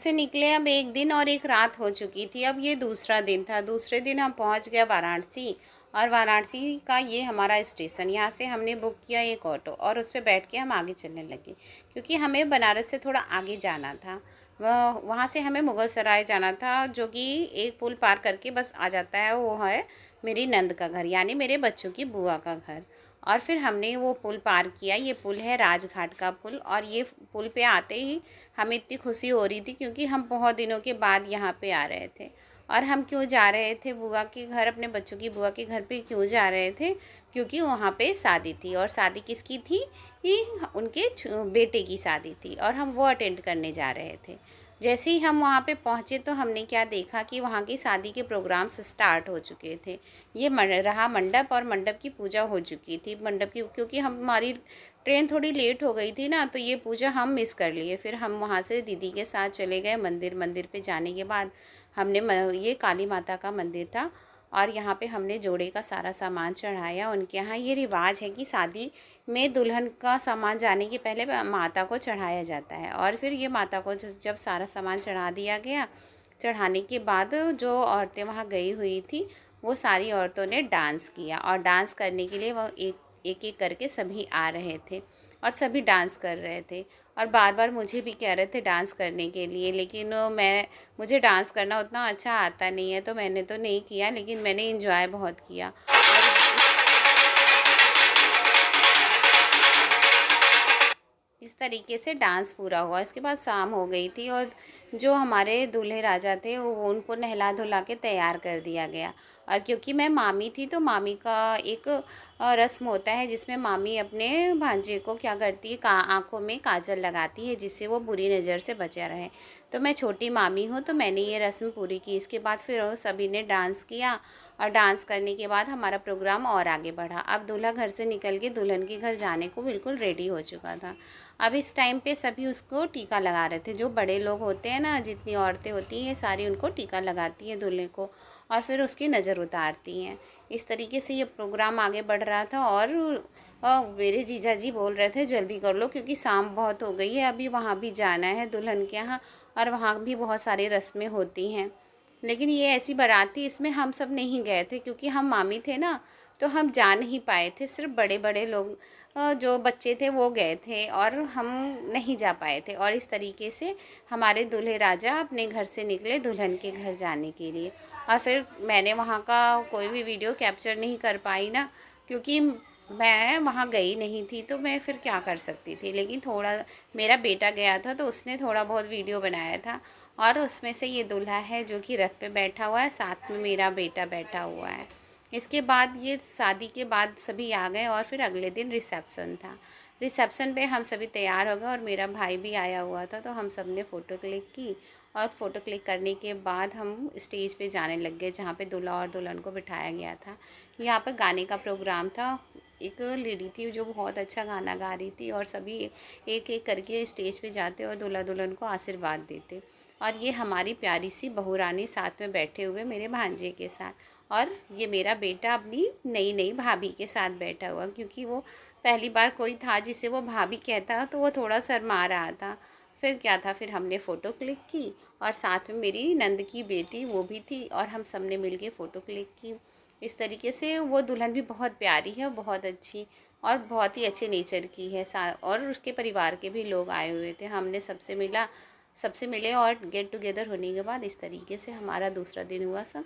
से निकले अब 1 दिन और 1 रात हो चुकी थी। अब ये दूसरा दिन था। दूसरे दिन हम पहुंच गए वाराणसी और वाराणसी का ये हमारा स्टेशन। यहाँ से हमने बुक किया एक ऑटो और उस पे बैठ के हम आगे चलने लगे, क्योंकि हमें बनारस से थोड़ा आगे जाना था। वहाँ से हमें मुगल सराय जाना था, जो कि एक पुल पार करके बस आ जाता है। वो है मेरी नंद का घर, यानी मेरे बच्चों की बुआ का घर। और फिर हमने वो पुल पार किया। ये पुल है राजघाट का पुल, और ये पुल पे आते ही हमें इतनी खुशी हो रही थी, क्योंकि हम बहुत दिनों के बाद यहाँ पे आ रहे थे। और हम क्यों जा रहे थे बुआ के घर, अपने बच्चों की बुआ के घर पे क्यों जा रहे थे? क्योंकि वहाँ पे शादी थी। और शादी किसकी थी? ये उनके बेटे की शादी थी, और हम वो अटेंड करने जा रहे थे। जैसे ही हम वहाँ पे पहुँचे तो हमने क्या देखा कि वहाँ की शादी के प्रोग्राम्स स्टार्ट हो चुके थे। ये रहा मंडप, और मंडप की पूजा हो चुकी थी। मंडप की, क्योंकि हमारी ट्रेन थोड़ी लेट हो गई थी ना, तो ये पूजा हम मिस कर लिए। फिर हम वहाँ से दीदी के साथ चले गए मंदिर। मंदिर पे जाने के बाद हमने ये काली माता का मंदिर था, और यहाँ पे हमने जोड़े का सारा सामान चढ़ाया। उनके यहाँ ये रिवाज है कि शादी में दुल्हन का सामान जाने के पहले माता को चढ़ाया जाता है। और फिर ये माता को जब सारा सामान चढ़ा दिया गया, चढ़ाने के बाद जो औरतें वहाँ गई हुई थी, वो सारी औरतों ने डांस किया। और डांस करने के लिए वो एक एक करके सभी आ रहे थे, और सभी डांस कर रहे थे। और बार बार मुझे भी कह रहे थे डांस करने के लिए, लेकिन मुझे डांस करना उतना अच्छा आता नहीं है, तो मैंने तो नहीं किया। लेकिन मैंने इंजॉय बहुत किया। इस तरीके से डांस पूरा हुआ। इसके बाद शाम हो गई थी, और जो हमारे दूल्हे राजा थे वो उनको नहला धुला के तैयार कर दिया गया। और क्योंकि मैं मामी थी, तो मामी का एक रस्म होता है जिसमें मामी अपने भांजे को क्या करती है, आँखों में काजल लगाती है, जिससे वो बुरी नज़र से बचा रहे। तो मैं छोटी मामी हूँ, तो मैंने ये रस्म पूरी की। इसके बाद फिर सभी ने डांस किया, और डांस करने के बाद हमारा प्रोग्राम और आगे बढ़ा। अब दूल्हा घर से निकल के दुल्हन के घर जाने को बिल्कुल रेडी हो चुका था। अब इस टाइम पे सभी उसको टीका लगा रहे थे। जो बड़े लोग होते हैं ना, जितनी औरतें होती हैं, ये सारी उनको टीका लगाती हैं दूल्हे को, और फिर उसकी नज़र उतारती हैं। इस तरीके से ये प्रोग्राम आगे बढ़ रहा था। और मेरे जीजा जी बोल रहे थे जल्दी कर लो, क्योंकि शाम बहुत हो गई है, अभी वहाँ भी जाना है दुल्हन के यहाँ, और वहाँ भी बहुत सारी रस्में होती हैं। लेकिन ये ऐसी बारात थी, इसमें हम सब नहीं गए थे, क्योंकि हम मामी थे ना, तो हम जा नहीं पाए थे। सिर्फ बड़े बड़े लोग, जो बच्चे थे वो गए थे, और हम नहीं जा पाए थे। और इस तरीके से हमारे दूल्हे राजा अपने घर से निकले दुल्हन के घर जाने के लिए। और फिर मैंने वहाँ का कोई भी वीडियो कैप्चर नहीं कर पाई ना, क्योंकि मैं वहाँ गई नहीं थी, तो मैं फिर क्या कर सकती थी। लेकिन थोड़ा मेरा बेटा गया था, तो उसने थोड़ा बहुत वीडियो बनाया था, और उसमें से ये दूल्हा है जो कि रथ पे बैठा हुआ है, साथ में मेरा बेटा बैठा हुआ है। इसके बाद ये शादी के बाद सभी आ गए, और फिर अगले दिन रिसेप्शन था। रिसेप्शन पे हम सभी तैयार हो गए, और मेरा भाई भी आया हुआ था, तो हम सब ने फ़ोटो क्लिक की। और फ़ोटो क्लिक करने के बाद हम स्टेज पे जाने लग गए, जहाँ पे दूल्हा और दुल्हन को बिठाया गया था। यहाँ पर गाने का प्रोग्राम था। एक लेडी थी जो बहुत अच्छा गाना गा रही थी, और सभी एक एक करके स्टेज पे जाते और दूल्हा दुल्हन को आशीर्वाद देते। और ये हमारी प्यारी सी बहू रानी साथ में बैठे हुए मेरे भांजे के साथ, और ये मेरा बेटा अपनी नई नई भाभी के साथ बैठा हुआ, क्योंकि वो पहली बार कोई था जिसे वो भाभी कहता, तो वो थोड़ा शर्मा रहा था। फिर क्या था, फिर हमने फ़ोटो क्लिक की, और साथ में मेरी नंद की बेटी वो भी थी, और हम सब ने मिल के फ़ोटो क्लिक की। इस तरीके से वो दुल्हन भी बहुत प्यारी है, और बहुत अच्छी, और बहुत ही अच्छे नेचर की है। और उसके परिवार के भी लोग आए हुए थे। हमने सबसे मिले, और गेट टुगेदर होने के बाद इस तरीके से हमारा दूसरा दिन हुआ। सब